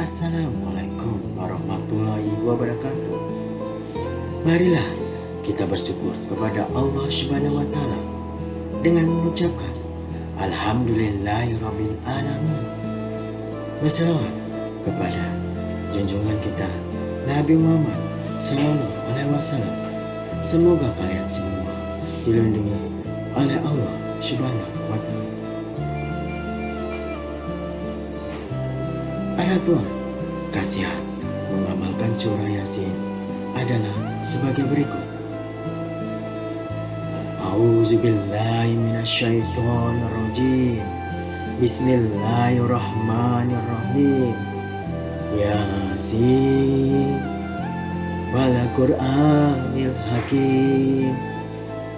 Assalamualaikum warahmatullahi wabarakatuh. Marilah kita bersyukur kepada Allah Subhanahu wa Ta'ala dengan mengucapkan Alhamdulillahirabbil alamin. Berselawat kepada junjungan kita Nabi Muhammad Sallallahu Alaihi Wasallam. Semoga kalian semua dilindungi oleh Allah Subhanahu wa Ta'ala. Adapun khasiat mengamalkan surah Yasin adalah sebagai berikut. A'udzubillahi minasyaitonir rajim. Bismillahirrahmanirrahim. Yasin wal Qur'anil hakim.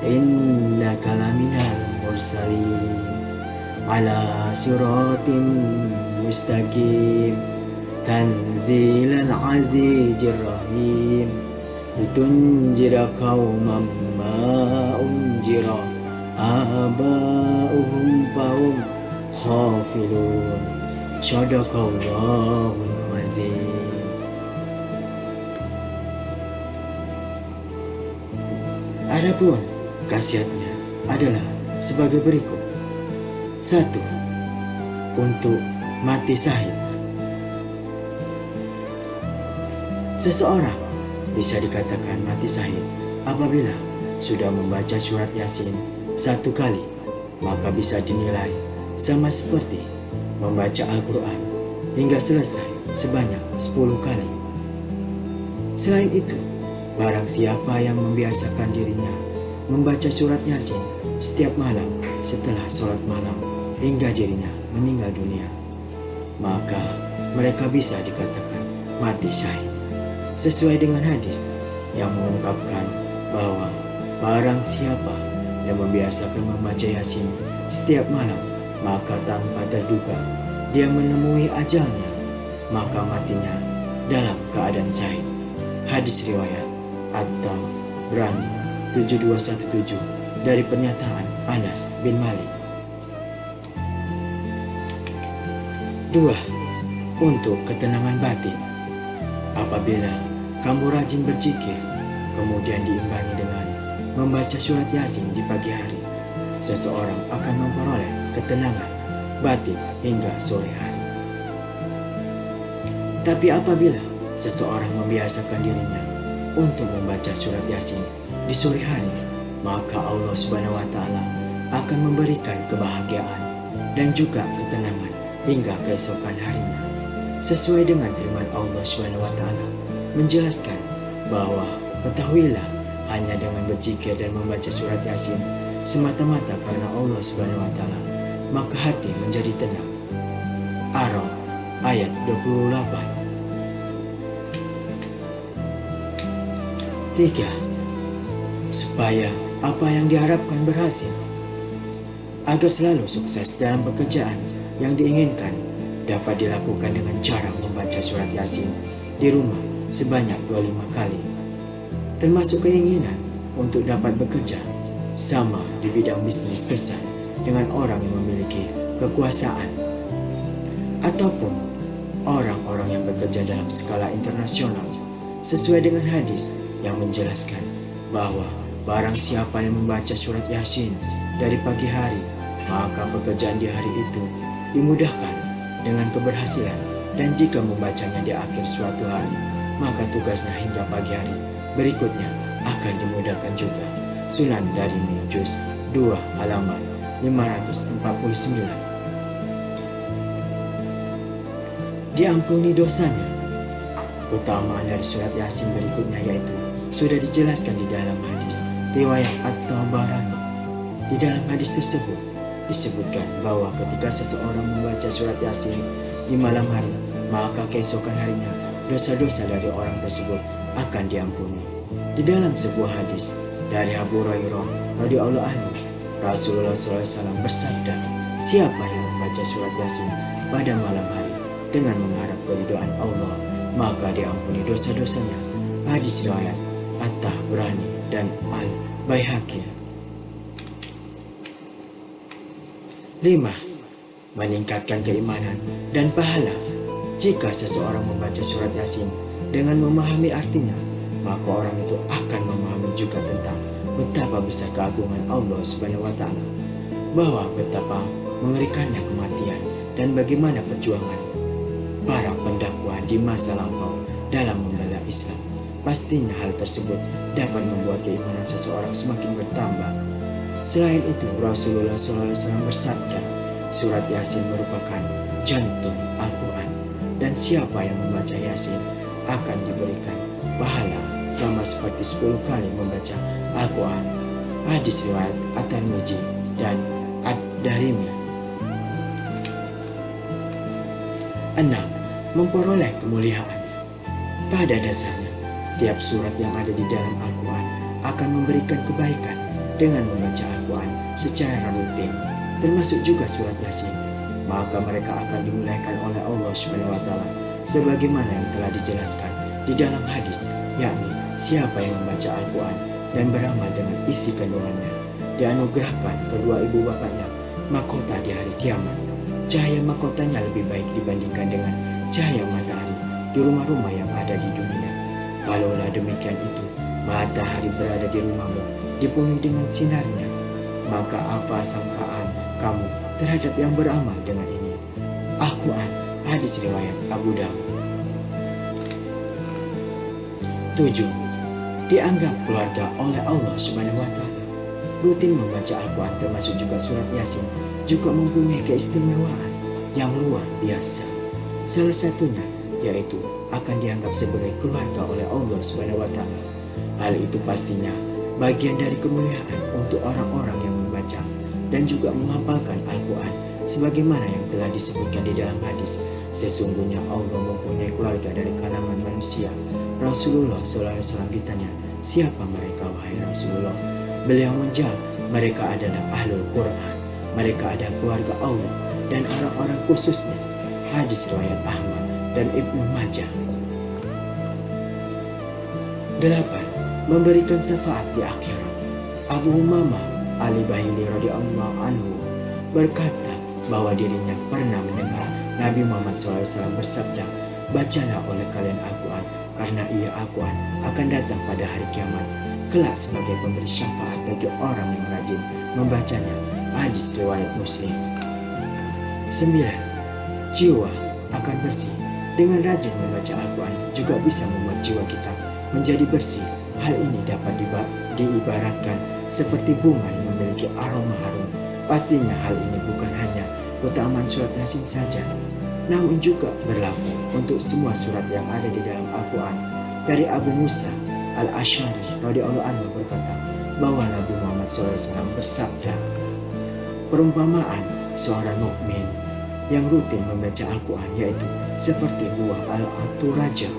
Innaka laminal mursalin ala siratim mustaqim. Tanzilal azizir rahim. Litunjira qauman ma unjira aba'uhum fahum khafilun. Shadaqallahul azim. Adapun khasiatnya adalah sebagai berikut. 1. Untuk mati syahid. Seseorang bisa dikatakan mati syahid apabila sudah membaca surat Yasin 1 kali, maka bisa dinilai sama seperti membaca Al-Quran hingga selesai sebanyak 10 kali. Selain itu, barang siapa yang membiasakan dirinya membaca surat Yasin setiap malam setelah sholat malam hingga dirinya meninggal dunia, maka mereka bisa dikatakan mati syahid. Sesuai dengan hadis yang mengungkapkan bahwa barang siapa yang membiasakan membaca Yasin setiap malam, maka tanpa terduga dia menemui ajalnya, maka matinya dalam keadaan syahid. Hadis riwayat At-Tabrani 7217 dari pernyataan Anas bin Malik. 2. Untuk ketenangan batin. Apabila kamu rajin berzikir, kemudian diimbangi dengan membaca surat Yasin di pagi hari, seseorang akan memperoleh ketenangan batin hingga sore hari. Tapi apabila seseorang membiasakan dirinya untuk membaca surat Yasin di sore hari, maka Allah Subhanahu wa Ta'ala akan memberikan kebahagiaan dan juga ketenangan hingga keesokan harinya. Sesuai dengan firman Allah Subhanahu wa Ta'ala menjelaskan bahwa ketahuilah hanya dengan berzikir dan membaca surat Yasin semata-mata karena Allah Subhanahu wa Ta'ala, maka hati menjadi tenang. Ar-Ra'd ayat 28. 3. Supaya apa yang diharapkan berhasil. Agar selalu sukses dalam pekerjaan yang diinginkan, dapat dilakukan dengan cara membaca surat Yasin di rumah sebanyak 25 kali. Termasuk keinginan untuk dapat bekerja sama di bidang bisnis besar dengan orang yang memiliki kekuasaan, ataupun orang-orang yang bekerja dalam skala internasional, sesuai dengan hadis yang menjelaskan bahwa barang siapa yang membaca surat Yasin dari pagi hari, maka pekerjaan di hari itu dimudahkan dengan keberhasilan, dan jika membacanya di akhir suatu hari, maka tugasnya hingga pagi hari berikutnya akan dimudahkan juga. Sunan Darimi Juz 2 halaman 549. Diampuni dosanya. Keutamaan dari surat Yasin berikutnya yaitu sudah dijelaskan di dalam hadis riwayat At-Tabarani. Di dalam hadis tersebut disebutkan bahwa ketika seseorang membaca surat Yasin di malam hari, maka keesokan harinya dosa-dosa dari orang tersebut akan diampuni. Di dalam sebuah hadis dari Abu Hurairah radhiyallahu anhu, Rasulullah SAW bersabda, siapa yang membaca surat Yasin pada malam hari dengan mengharap keridhaan Allah, maka diampuni dosa-dosanya. Hadis riwayat At-Tabrani dan Al-Baihaqi. 5. Meningkatkan keimanan dan pahala. Jika seseorang membaca surat Yasin dengan memahami artinya, maka orang itu akan memahami juga tentang betapa besar keagungan Allah Subhanahu wa Ta'ala, bahwa betapa mengerikannya kematian dan bagaimana perjuangan para pendakwa di masa lampau dalam membela Islam. Pastinya hal tersebut dapat membuat keimanan seseorang semakin bertambah. Selain itu, Rasulullah SAW bersabda, surat Yasin merupakan jantung Al-Quran, dan siapa yang membaca Yasin akan diberikan pahala sama seperti 10 kali membaca Al-Quran. Hadis riwayat At-Tirmidzi dan Ad-Darimi. 6. Memperoleh kemuliaan. Pada dasarnya, setiap surat yang ada di dalam Al-Quran akan memberikan kebaikan dengan membaca Al-Quran secara rutin, termasuk juga surat Yasin. Maka mereka akan dimuliakan oleh Allah SWT sebagaimana yang telah dijelaskan di dalam hadis, yakni siapa yang membaca Al-Quran dan beramal dengan isi kandungannya, dianugerahkan kedua ibu bapaknya mahkota di hari kiamat. Cahaya mahkotanya lebih baik dibandingkan dengan cahaya matahari di rumah-rumah yang ada di dunia. Kalaulah demikian itu, matahari berada di rumahmu dipenuhi dengan sinarnya, maka apa sangkaan kamu terhadap yang beramal dengan ini? Al-Quran, hadis riwayat Abu Dawud. 7. Dianggap keluarga oleh Allah Subhanahu wa Ta'ala. Rutin membaca Al-Quran termasuk juga surat Yasin juga mempunyai keistimewaan yang luar biasa. Salah satunya yaitu akan dianggap sebagai keluarga oleh Allah Subhanahu wa Ta'ala. Hal itu pastinya bagian dari kemuliaan untuk orang-orang yang membaca dan juga menghafalkan Al-Quran sebagaimana yang telah disebutkan di dalam hadis. Sesungguhnya Allah mempunyai keluarga dari kalangan manusia. Rasulullah SAW ditanya, siapa mereka wahai Rasulullah? Beliau menjawab, mereka adalah Ahlul Quran. Mereka adalah keluarga Allah dan orang-orang khususnya. Hadis riwayat Ahmad dan Ibnu Majah. 8. Memberikan syafaat di akhirat. Abu Umamah Al-Bahili radhiyallahu anhu berkata bahwa dirinya pernah mendengar Nabi Muhammad SAW bersabda, bacalah oleh kalian Al-Quran karena ia Al-Quran akan datang pada hari kiamat kelak sebagai pemberi syafaat bagi orang yang rajin membacanya. Hadis riwayat Muslim. 9. Jiwa akan bersih. Dengan rajin membaca Al-Quran juga bisa membuat jiwa kita menjadi bersih. Hal ini dapat diibaratkan seperti bunga yang memiliki aroma harum. Pastinya hal ini bukan hanya keutamaan surat Yasin saja, namun juga berlaku untuk semua surat yang ada di dalam Al-Quran. Dari Abu Musa Al-Asy'ari radhiyallahu anhu berkata bahwa Nabi Muhammad SAW bersabda, perumpamaan seorang mukmin yang rutin membaca Al-Quran yaitu seperti buah al-aturaja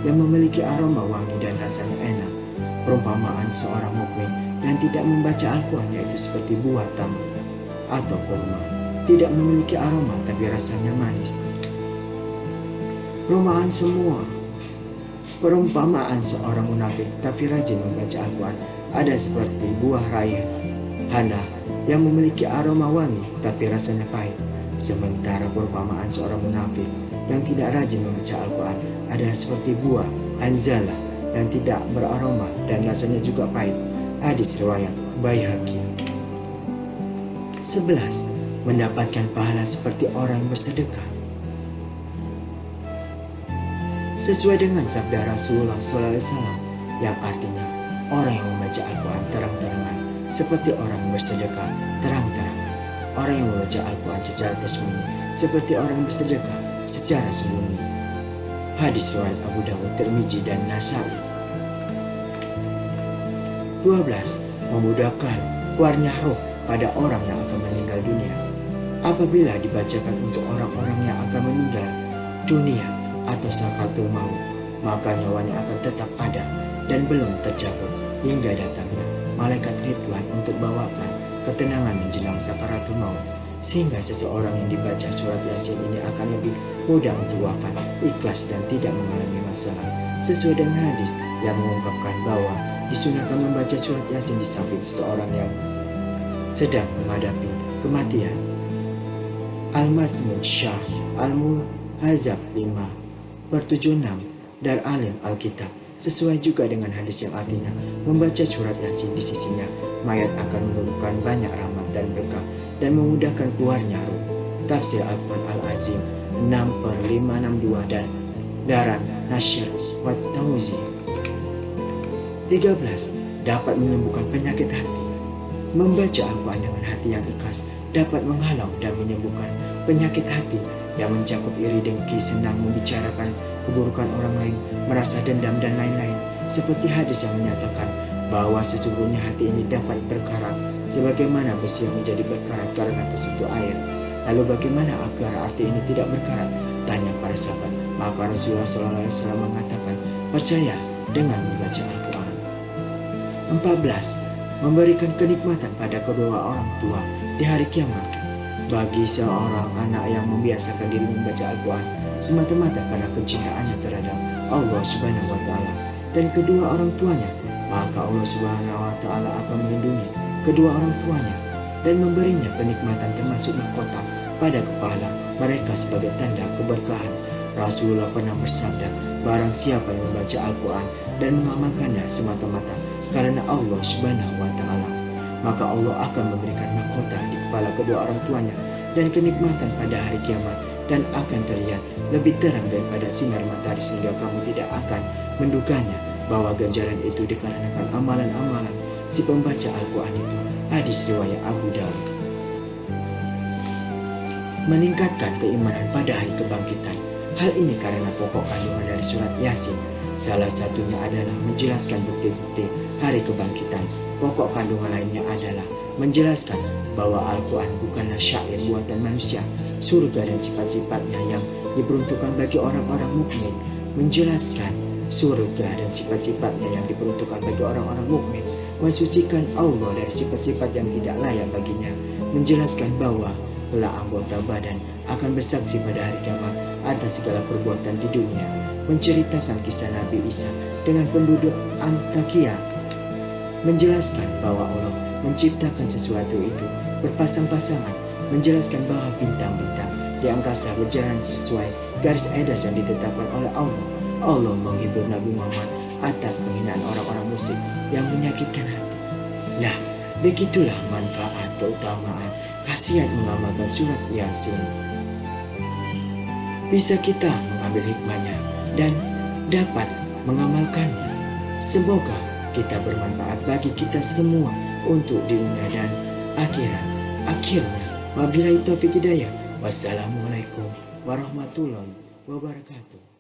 yang memiliki aroma wangi dan rasanya enak. Perumpamaan seorang mukmin yang tidak membaca Al-Quran yaitu seperti buah tamar atau kurma, tidak memiliki aroma tapi rasanya manis. Perumpamaan seorang munafik tapi rajin membaca Al-Quran ada seperti buah raihana yang memiliki aroma wangi tapi rasanya pahit. Sementara perumpamaan seorang munafik yang tidak rajin membaca Al-Quran adalah seperti buah hanzalah yang tidak beraroma dan rasanya juga pahit. Hadis riwayat Baihaqi. 11. Mendapatkan pahala seperti orang yang bersedekah. Sesuai dengan sabda Rasulullah SAW yang artinya orang yang membaca Al-Quran terang-terangan seperti orang yang bersedekah terang-terangan. Orang yang membaca Al-Quran secara tersembunyi seperti orang yang bersedekah secara sembunyi. Hadis riwayat Abu Dawud, Tirmidzi dan Nasa'i. 12. Memudahkan keluarnya roh pada orang yang akan meninggal dunia. Apabila dibacakan untuk orang-orang yang akan meninggal dunia atau sakaratul maut, maka nyawanya akan tetap ada dan belum tercabut hingga datangnya malaikat Ridwan untuk bawakan ketenangan menjelang sakaratul maut, sehingga seseorang yang dibaca surat Yasin ini akan lebih mudah untuk wafat, ikhlas dan tidak mengalami masalah. Sesuai dengan hadis yang mengungkapkan bahwa disunahkan membaca surat Yasin di samping seseorang yang sedang menghadapi kematian. Al-Masmun Syah Ahzab 5:76 dari alim Alkitab. Sesuai juga dengan hadis yang artinya membaca surat Yasin di sisinya, mayat akan menurunkan banyak rahmat dan berkah dan memudahkan keluarnya ruh. Tafsir Al-Quran Al-Azim 6/562 dan Daran Nashr wa Tauzi. 13. Dapat menyembuhkan penyakit hati. Membaca Al-Quran dengan hati yang ikhlas dapat menghalau dan menyembuhkan penyakit hati yang mencakup iri, dengki, senang membicarakan keburukan orang lain, merasa dendam dan lain-lain. Seperti hadis yang menyatakan bahwa sesungguhnya hati ini dapat berkarat sebagaimana besi yang menjadi berkarat karena tersentuh air. Lalu bagaimana agar arti ini tidak berkarat? Tanya para sahabat. Maka Rasulullah SAW mengatakan, percaya dengan membaca Al-Quran. 14. Memberikan kenikmatan pada kedua orang tua di hari kiamat. Bagi seorang anak yang membiasakan diri membaca Al-Quran semata-mata karena kecintaannya terhadap Allah Subhanahu wa Ta'ala dan kedua orang tuanya, maka Allah Subhanahu wa Ta'ala akan melindungi kedua orang tuanya dan memberinya kenikmatan termasuk mahkota pada kepala mereka sebagai tanda keberkahan. Rasulullah pernah bersabda, barang siapa yang membaca Al-Quran dan mengamalkannya semata-mata karena Allah Subhanahu wa Ta'ala, maka Allah akan memberikan mahkota di kepala kedua orang tuanya dan kenikmatan pada hari kiamat, dan akan terlihat lebih terang daripada sinar matahari sehingga kamu tidak akan menduganya bahwa ganjaran itu dikarenakan amalan-amalan si pembaca Al-Quran itu. Hadis riwayat Abu Daud. Meningkatkan keimanan pada hari kebangkitan. Hal ini karena pokok kandungan dari surat Yasin. Salah satunya adalah menjelaskan bukti-bukti hari kebangkitan. Pokok kandungan lainnya adalah menjelaskan bahwa Al-Quran bukanlah syair buatan manusia, surga dan sifat-sifatnya yang diperuntukkan bagi orang-orang mukmin. Menjelaskan surga dan sifat-sifatnya yang diperuntukkan bagi orang-orang mukmin, mensucikan Allah dari sifat-sifat yang tidak layak baginya. Menjelaskan bahwa kelak anggota badan akan bersaksi pada hari kiamat atas segala perbuatan di dunia. Menceritakan kisah Nabi Isa dengan penduduk Antakia. Menjelaskan bahwa Allah menciptakan sesuatu itu berpasang-pasangan. Menjelaskan bahwa bintang-bintang di angkasa berjalan sesuai garis edas yang ditetapkan oleh Allah. Allah menghibur Nabi Muhammad atas penghinaan orang-orang musyrik yang menyakitkan hati. Nah, begitulah manfaat keutamaan khasiat mengamalkan surat Yasin. Bisa kita mengambil hikmahnya dan dapat mengamalkannya. Semoga kita bermanfaat bagi kita semua untuk dunia dan akhirat. Akhirnya, wabillahi taufiq hidayah. Wassalamualaikum warahmatullahi wabarakatuh.